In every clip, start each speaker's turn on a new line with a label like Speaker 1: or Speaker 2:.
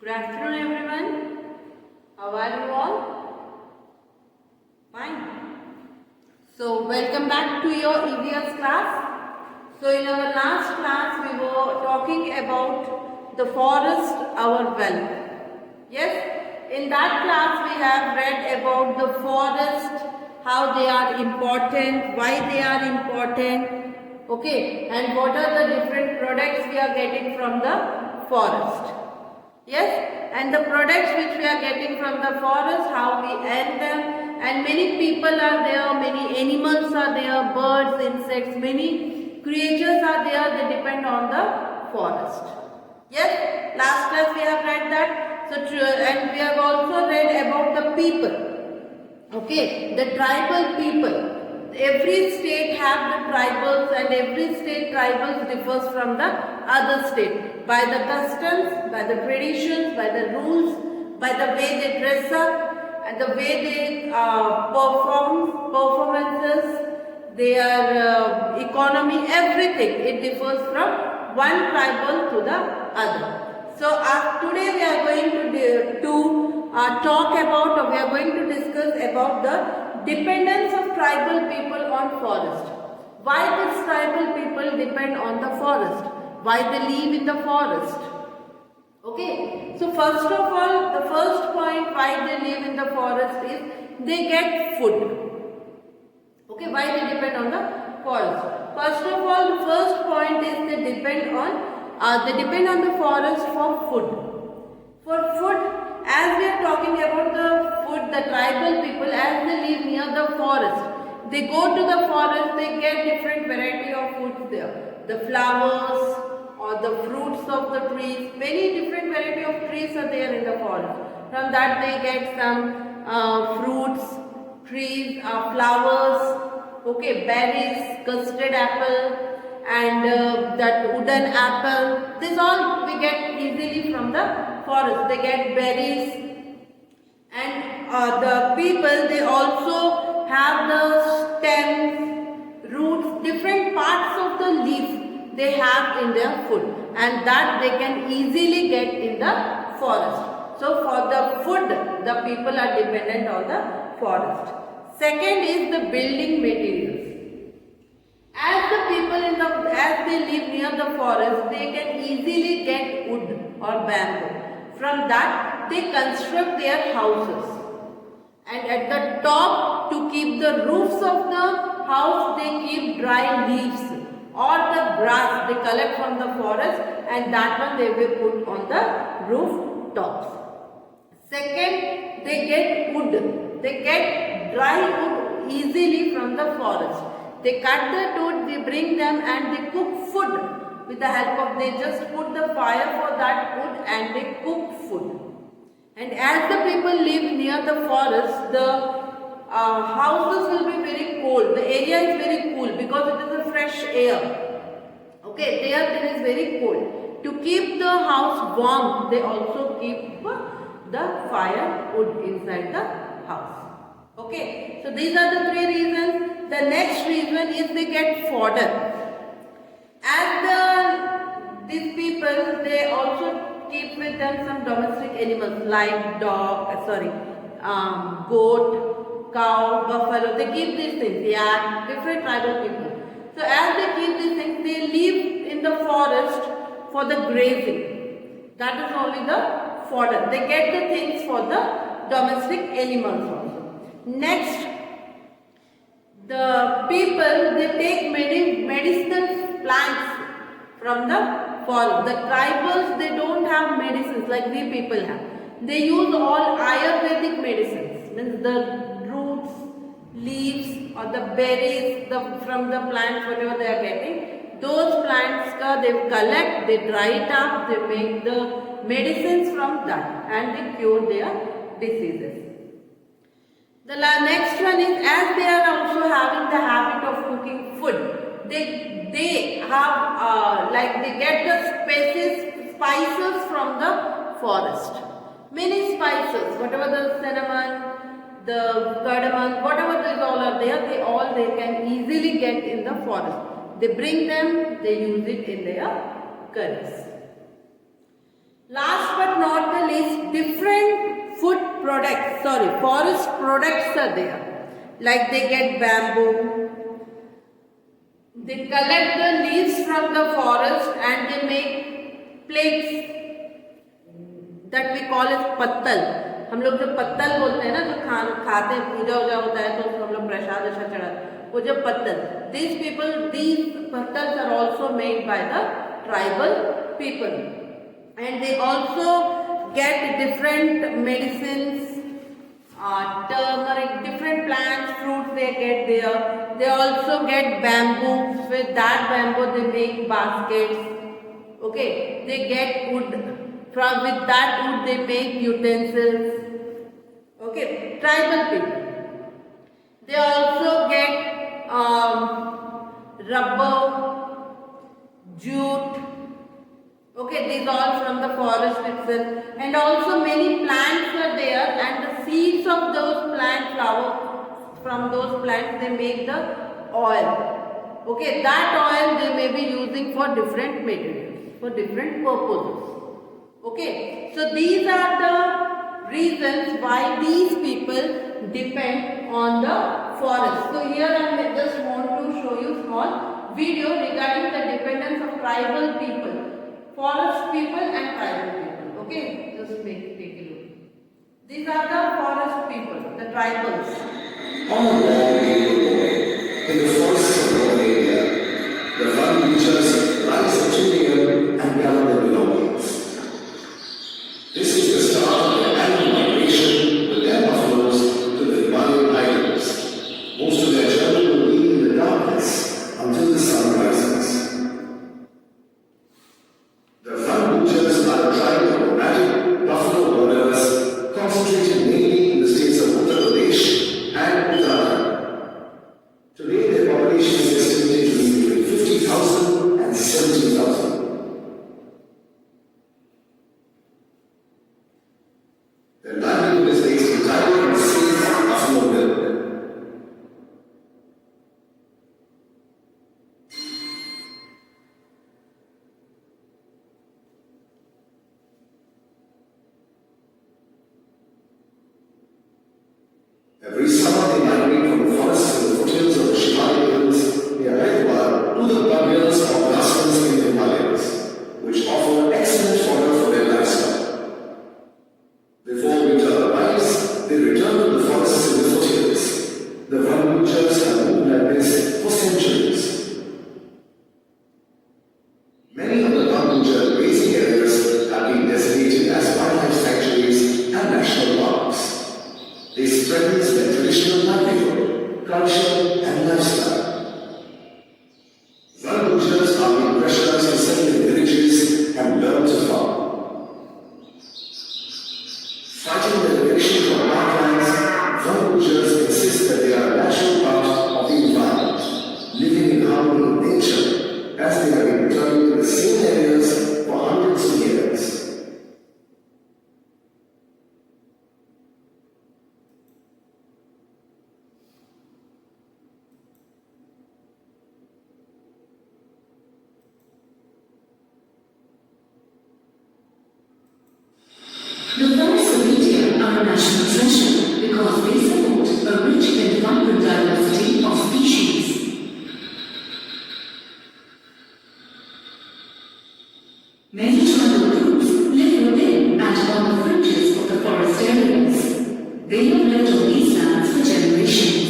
Speaker 1: Good afternoon everyone. How are you all? Fine. So welcome back to your EVS class. So in our last class we were talking about the forest, our wealth. Yes, in that class we have read about the forest, how they are important, why they are important, okay, and what are the different products we are getting from the forest. Yes, and the products which we are getting from the forest, how we earn them, and many people are there, many animals are there, birds, insects, many creatures are there, they depend on the forest. Yes, last class we have read that. So, and we have also read about the people. Okay, the tribal people. Every state have the tribals and every state tribals differs from the other state. By the customs, by the traditions, by the rules, by the way they dress up and the way they performances, their economy, everything. It differs from one tribal to the other. So today we are going to talk about, or we are going to discuss about the dependence of tribal people on forest. Why these tribal people depend on the forest? Why they live in the forest? Okay. So first of all, the first point why they live in the forest is they get food. Okay, why they depend on the forest? First of all, the first point is they depend on the forest for food. For food, as we are talking about the food, the tribal people, as they live near the forest, they go to the forest, they get different variety of foods there. The flowers or the fruits of the trees, many different variety of trees are there in the forest. From that they get some fruits, trees, flowers, okay, berries, custard apple, and that wooden apple. This all we get easily from the forest. They get berries, and the people, they also have the stems, roots, different parts of the leaf they have in their food, and that they can easily get in the forest. So for the food, the people are dependent on the forest. Second is the building materials. As they live near the forest, they can easily get wood or bamboo. From that, they construct their houses. And at the top, to keep the roofs of the house, they keep dry leaves or the grass they collect from the forest, and that one they will put on the rooftops. Second, they get wood. They get dry wood easily from the forest. They cut the wood, they bring them and they cook food with the help of, they just put the fire for that wood and they cook food. And as the people live near the forest, the houses will be very cold. The area is very cool because it is a fresh air. Okay, there is very cold. To keep the house warm, they also keep the firewood inside the house. Okay, so these are the three reasons. The next reason is they get fodder. As these people, they also keep with them some domestic animals like goat, cow, buffalo. They keep these things, yak, different tribal people. So as they keep these things, they live in the forest for the grazing. That is only the fodder. They get the things for the domestic animals also. Next, the people, they take many medicinal plants from the forest. The tribals, they don't have medicines like we people have. They use all Ayurvedic medicines, means the roots, leaves or the berries from the plants, whatever they are getting. Those plants they collect, they dry it up, they make the medicines from that and they cure their diseases. The next one is, as they are also having the habit of cooking food, they have they get the spices from the forest. Many spices, whatever the cinnamon, the cardamom, whatever these all are there, they can easily get in the forest. They bring them, they use it in their curries. Last but not the least, different forest products are there. Like they get bamboo, they collect the leaves from the forest and they make plates that we call as पत्तल. हम लोग जो पत्तल बोलते हैं ना, जो खाते हैं, पूजा वूजा होता है तो हम लोग प्रसाद वैसा चढ़ाते हैं, वो जो पत्तल. These pattals are also made by the tribal people, and they also get different medicines, turmeric, different plants, fruits they get there. They also get bamboo. With that bamboo they make baskets. Okay, they get wood. With that wood they make utensils. Okay, tribal people. They also get rubber, jute. Okay, these all from the forest itself, and also many plants are there, and the seeds of those plant from those plants they make the oil. Okay, that oil they may be using for different materials, for different purposes. Okay, so these are the reasons why these people depend on the forest. So here I just want to show you small video regarding the dependence of tribal people. Forest people and tribal people. Okay, just take a look. These are the forest people, the tribals.
Speaker 2: On a long in the forests of North India, the Van Beachers rise at 2 a.m. and gather their belongings. This is the start of their annual migration with their buffaloes to the Himalayan highlands. Most of their journey will be in the darkness until the sun rises. The Van Beachers are a tribe of nomadic buffalo herders concentrated mainly in the states of Uttar Pradesh and Uttarakhand. Today their population is estimated to be between 50,000 and 70,000. Their livelihood is based entirely on the sale of buffalo milk. Every summer they migrate from the forests to the foothills of the Shimali Hills near Haridwar to the burials of grasslands in the Himalayas, which offer excellent fodder for their livestock. Before winter arrives, they return to the forests in the foothills. The Van Beachers have moved like this for centuries. Many of the Van Beacher grazing areas have been designated as wildlife sanctuaries and national parks. This strengthens their traditional livelihood, culture, and lifestyle. Van Beachers are being pressurized to settle in villages and learn to farm. Fighting the eviction from parklands, Van Beachers insist that they are a natural part of the environment, living in harmony with nature, as they have been returning to the same areas for hundreds of years.
Speaker 3: The forests of India are a national treasure because they support a rich and vibrant diversity of species. Many tribal groups live within and on the fringes of the forest areas. They have lived on these lands for generations.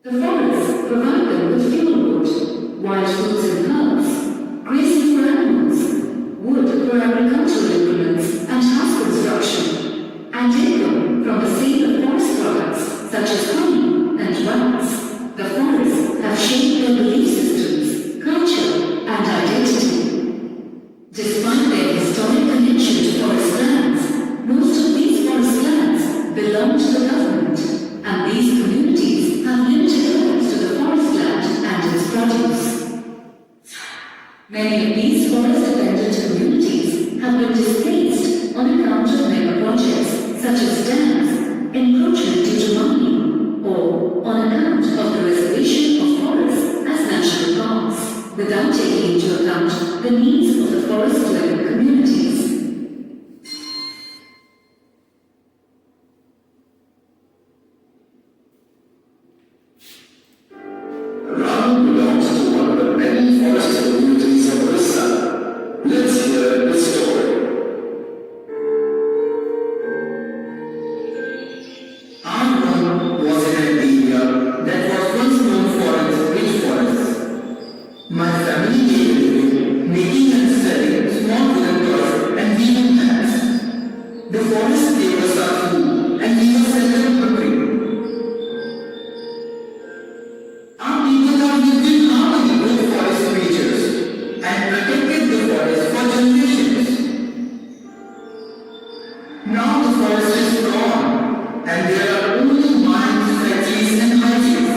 Speaker 3: The forests provide them with fuel wood, wild fruits and herbs, grazing for animals, wood for agricultural implements and house construction, and income from the sale of forest products such as honey and wax. The forests have shaped their belief systems, culture, and identity. Despite their historic connection to forest lands, most of these forest lands belong to the government, and these communities have limited rights to the forest land and its produce. Many of these forest-dependent communities have been displaced on account of mega projects such as dams, encroachment due to mining, or on account of the reservation of forests as national parks. without taking into account the needs of the forest-dwelling communities.
Speaker 2: Ram belongs to one of the many forest communities of Orissa. Let's hear the story.
Speaker 4: Our was in an area that was once known for its rich forests. My family made a living making and selling small wooden toys and weaving hats. The forest gave us our food and we were seldom hungry. Our people have lived in harmony with forest creatures and protected the forest for generations. Now the forest is gone and there are only mines, factories and highways.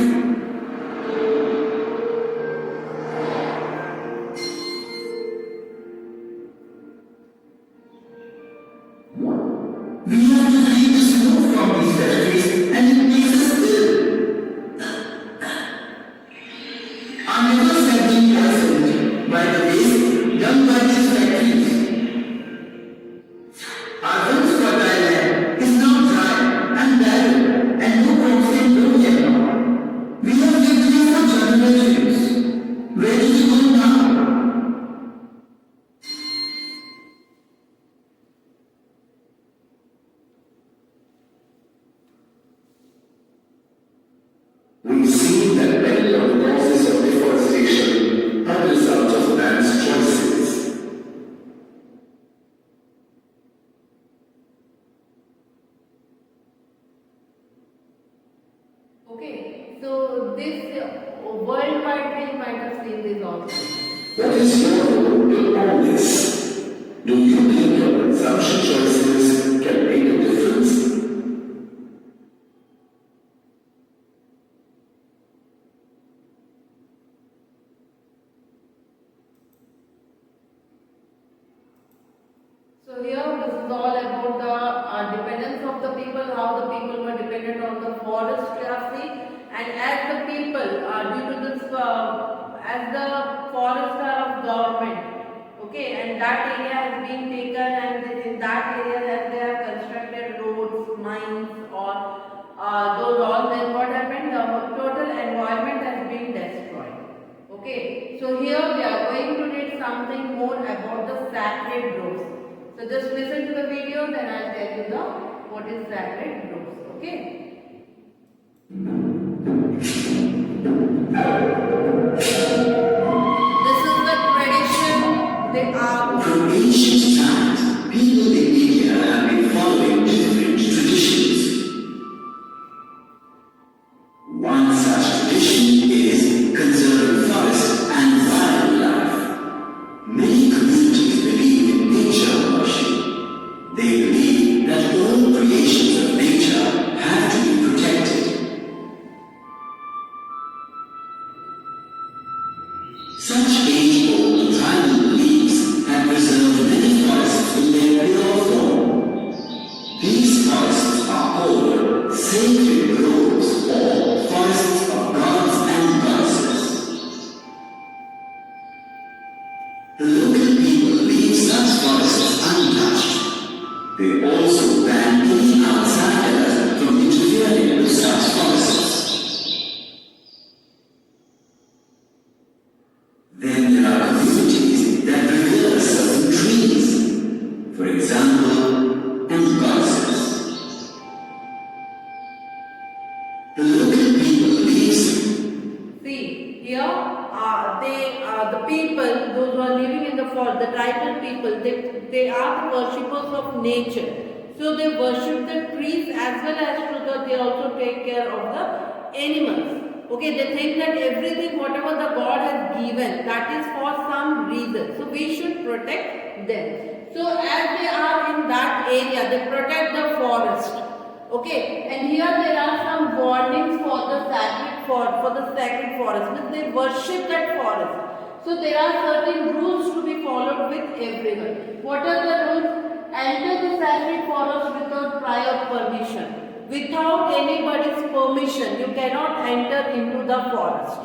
Speaker 4: We have to clean the smoke from these factories and it makes us ill. Our rivers have been poisoned by the waste done by these factories. Our once fertile land is now dry and barren and no crops can grow here now. We have lived here for generations. Where do we go now?
Speaker 2: We've seen that many of the causes of deforestation are the result of man's choices.
Speaker 1: Okay, so this worldwide we might have seen this also.
Speaker 2: What is your role in all this? Do you think your consumption choices can make a difference?
Speaker 1: So here this is all about the dependence of the people, how the people were dependent on the forest we have seen, and as the people due to this as the forests are of government, okay, and that area has been taken, and in that area that they have constructed roads, mines or those all, then what happened, the total environment has been destroyed. Okay, so here we are going to read something more about the sacred groves. So just listen to the video, then I'll tell you the what is sacred groves. Okay. This is the tradition they are.
Speaker 4: From ancient times, people in India have been following different traditions. One such tradition is conserving forests and wildlife. Many communities believe in nature worship. They believe that all creations of nature have to be protected. Such age-old tribal beliefs have preserved many forests in their pure form. These forests are called sacred groves or forests of gods and goddesses. The local people leave such forests untouched. They also ban any outsiders from interfering with such forests. Then there are communities that revere certain trees, for example, and goddesses. The local people believe.
Speaker 1: See here, the people, those who are living in the forest, the tribal people, they are the worshippers of nature. So they worship the trees as well as they also take care of the animals. Okay, they think that everything, whatever the God has given, that is for some reason. So we should protect them. So as they are in that area, they protect the forest. Okay, and here there are some warnings for the sacred forest, means they worship that forest. So there are certain rules to be followed with everyone. What are the rules? Enter the sacred forest without prior permission. Without anybody's permission, you cannot enter into the forest.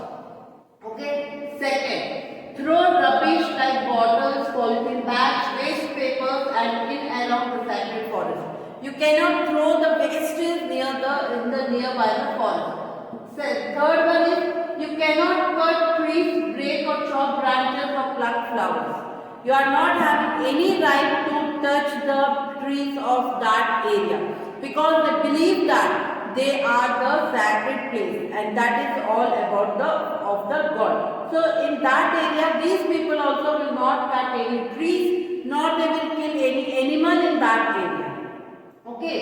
Speaker 1: Okay. Second, polythene bags, waste papers and in along the sacred forest. You cannot throw the wastes in the nearby the forest. Third one is you cannot cut trees, break or chop branches or pluck flowers. You are not having any right to touch the trees of that area because they believe that they are the sacred place and that is all about the God. So in that area these people also will not cut any trees nor they will kill any animal in that area. Okay.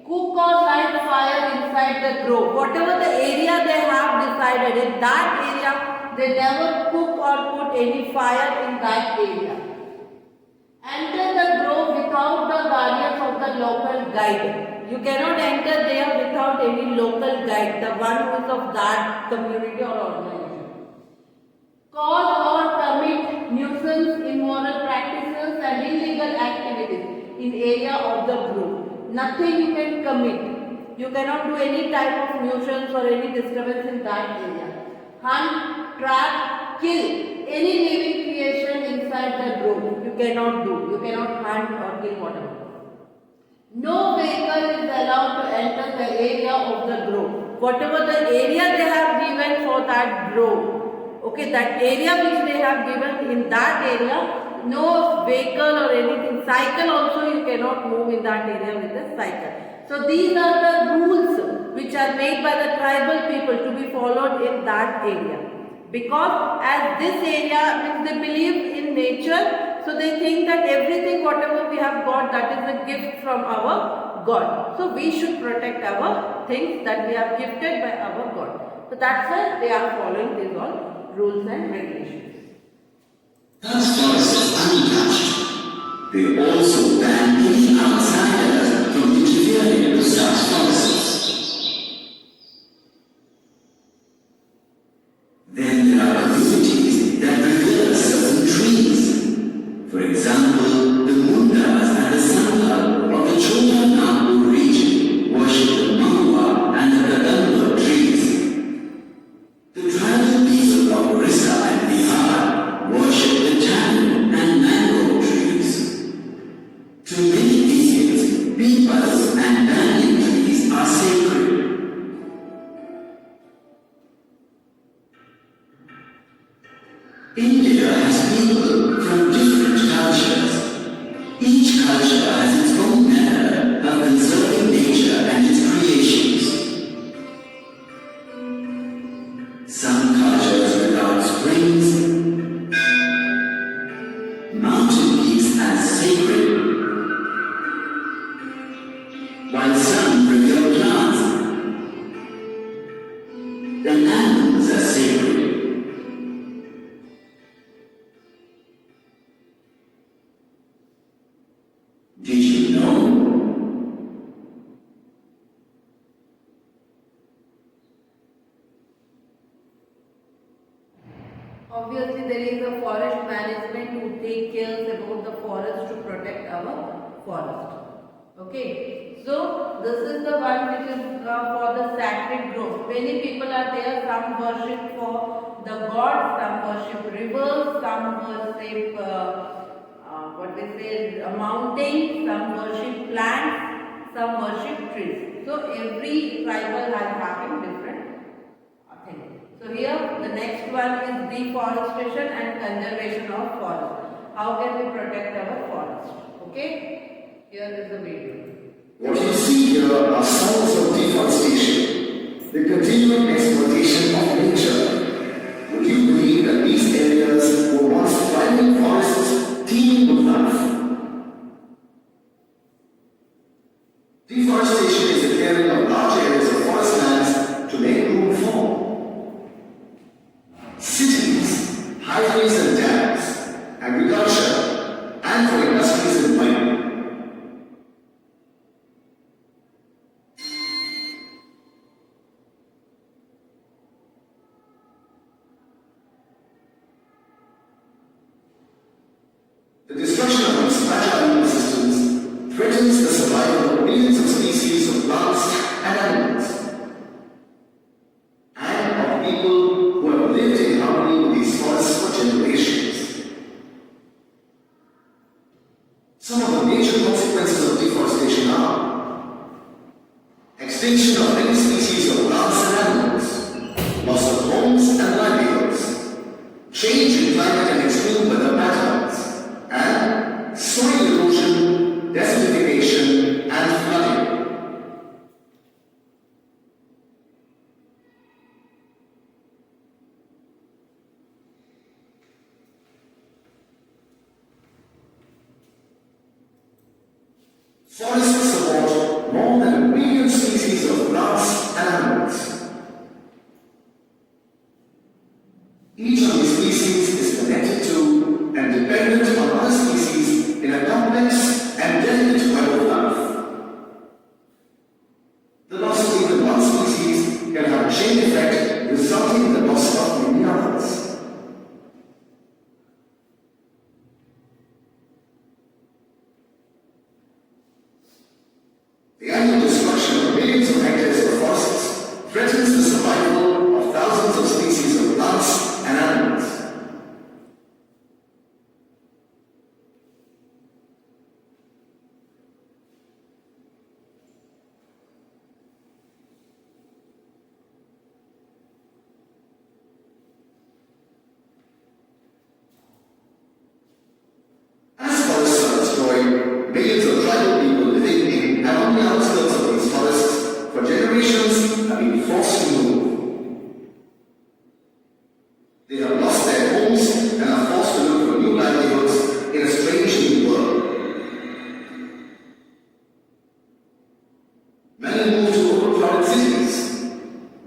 Speaker 1: Cook or light fire inside the grove. Whatever the area they have decided in that area they never cook or put any fire in that area. Enter the grove without the guardians of the local guide. You cannot enter there without any local guide, the one who is of that community or organization. Cause or commit nuisance, immoral practices and illegal activities in area of the grove. Nothing you can commit. You cannot do any type of nuisance or any disturbance in that area. Hunt, trap, kill any living creation inside the grove. You cannot do. You cannot hunt or kill whatever. No vehicle is allowed to enter the area of the grove. Whatever the area they have given for that grove, okay, that area which they have given in that area, no vehicle or anything, cycle also you cannot move in that area with a cycle. So these are the rules which are made by the tribal people to be followed in that area. Because as this area, they believe in nature, so they think that everything whatever we have got, that is a gift from our God. So we should protect our things that we are gifted by our God. So that's why they are following these all rules and regulations.
Speaker 2: Thus forests are untouched. They also ban any outsiders from interfering with such forests. Then there are communities that revere certain trees. For example, the Mundas and the Santhal of the Chota Nagpur region worship the Mahua and the Kadamba trees. The tribal people of Orissa and Bihar worship the tamarind and mango trees. To many Indians, peepals and banyan trees are sacred. India has people from different cultures. Each culture has its own manner of conserving nature and its creations. Some cultures regard springs, mountain peaks as sacred, while some revere plants and animals as sacred. Did you know?
Speaker 1: Obviously, there is a forest management who take care about the forest to protect our forest. Okay, so this is the one which is for the sacred grove. Many people are there. Some worship for the gods, some worship rivers, some worship mountains, some worship plants, some worship trees. So every tribal has having different things. So here the next one is deforestation and conservation of forest. How can we protect our forest? Okay, here is the video.
Speaker 2: What you see here are signs of deforestation, the continuing exploitation of nature. Would you believe that these areas were once thriving forests teeming with life? Deforestation is the clearing of large areas of forest lands to make room for cities, highways and dams, agriculture, and for industries and mining. The destruction of these fragile ecosystems threatens the survival of millions of species of plants and animals, and of people who have lived in harmony with these forests for generations. change in climate and extreme weather patterns, and soil erosion, desertification, and flooding. Forests support more than 1 million species of plants and animals. Each of these species is connected to and dependent on other species in a complex and delicate web of life. The loss of even one species can have a chain effect, resulting in the loss of many others. The annual destruction of millions of hectares of forests threatens the survival of thousands of species of plants and animals. As forests are destroyed, millions of tribal people living in and on the outskirts of these forests for generations have been forced to move. They have lost their homes and are forced to look for new livelihoods in a strange new world. Many move to overcrowded cities.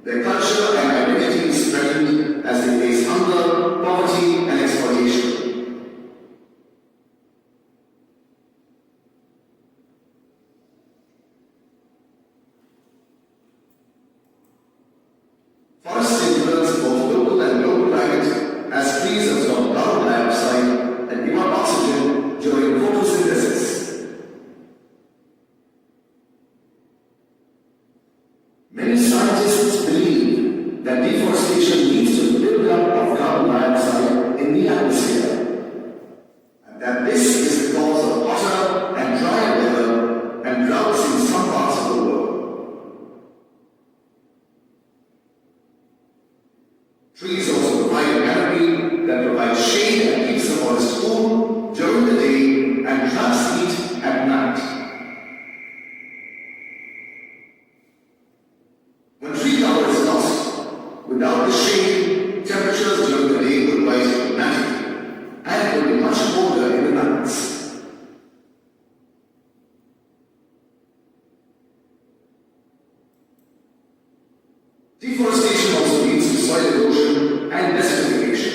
Speaker 2: Their culture and identity is threatened as they face hunger, poverty, and exploitation. Forests influence both local and global climate as trees absorb carbon dioxide and give up oxygen during photosynthesis. Many scientists believe that deforestation leads to the buildup of carbon dioxide in the atmosphere, and that this is the cause of hotter and drier weather and droughts in some parts of the world. Trees also provide a canopy that provides shade and keeps the forest cool during the day and traps heat at night. When tree cover is lost, without the shade, temperatures during the day would rise dramatically and would be much colder in the nights. Deforestation also leads to soil erosion and desertification.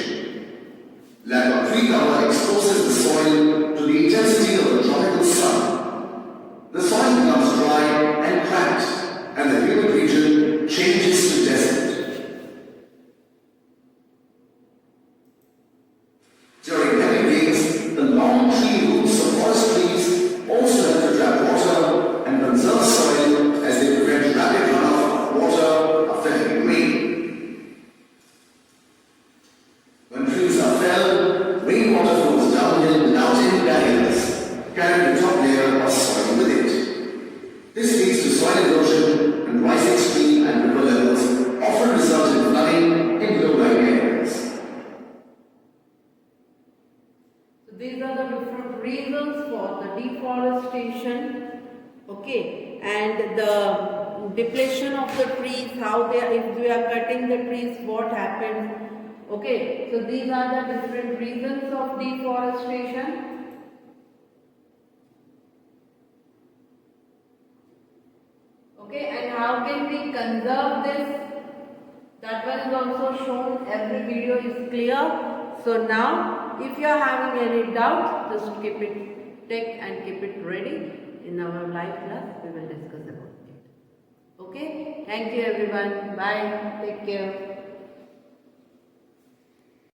Speaker 2: Lack of tree cover exposes the soil to the intensity of the tropical sun. The soil becomes dry and cracked, and the humid region changes to desert. During heavy rains, the long tree roots of forest trees also help to trap water and conserve soil as they prevent rapid runoff of water affecting rain. When trees are felled, rainwater flows downhill without any barriers, carrying the top layer of soil with it. This leads to soil erosion and rising stream and river levels, often result in flooding in low-lying areas.
Speaker 1: So these are the different reasons for the deforestation, okay, and the depletion of the trees, how they are, if we are cutting the trees, what happens, okay. So these are the different reasons of deforestation. Okay, and how can we conserve this? That one is also shown, every video is clear. So now, if you are having any doubt, just keep it, take and keep it ready. In our live class, we will discuss about it. Okay, thank you everyone. Bye. Take care.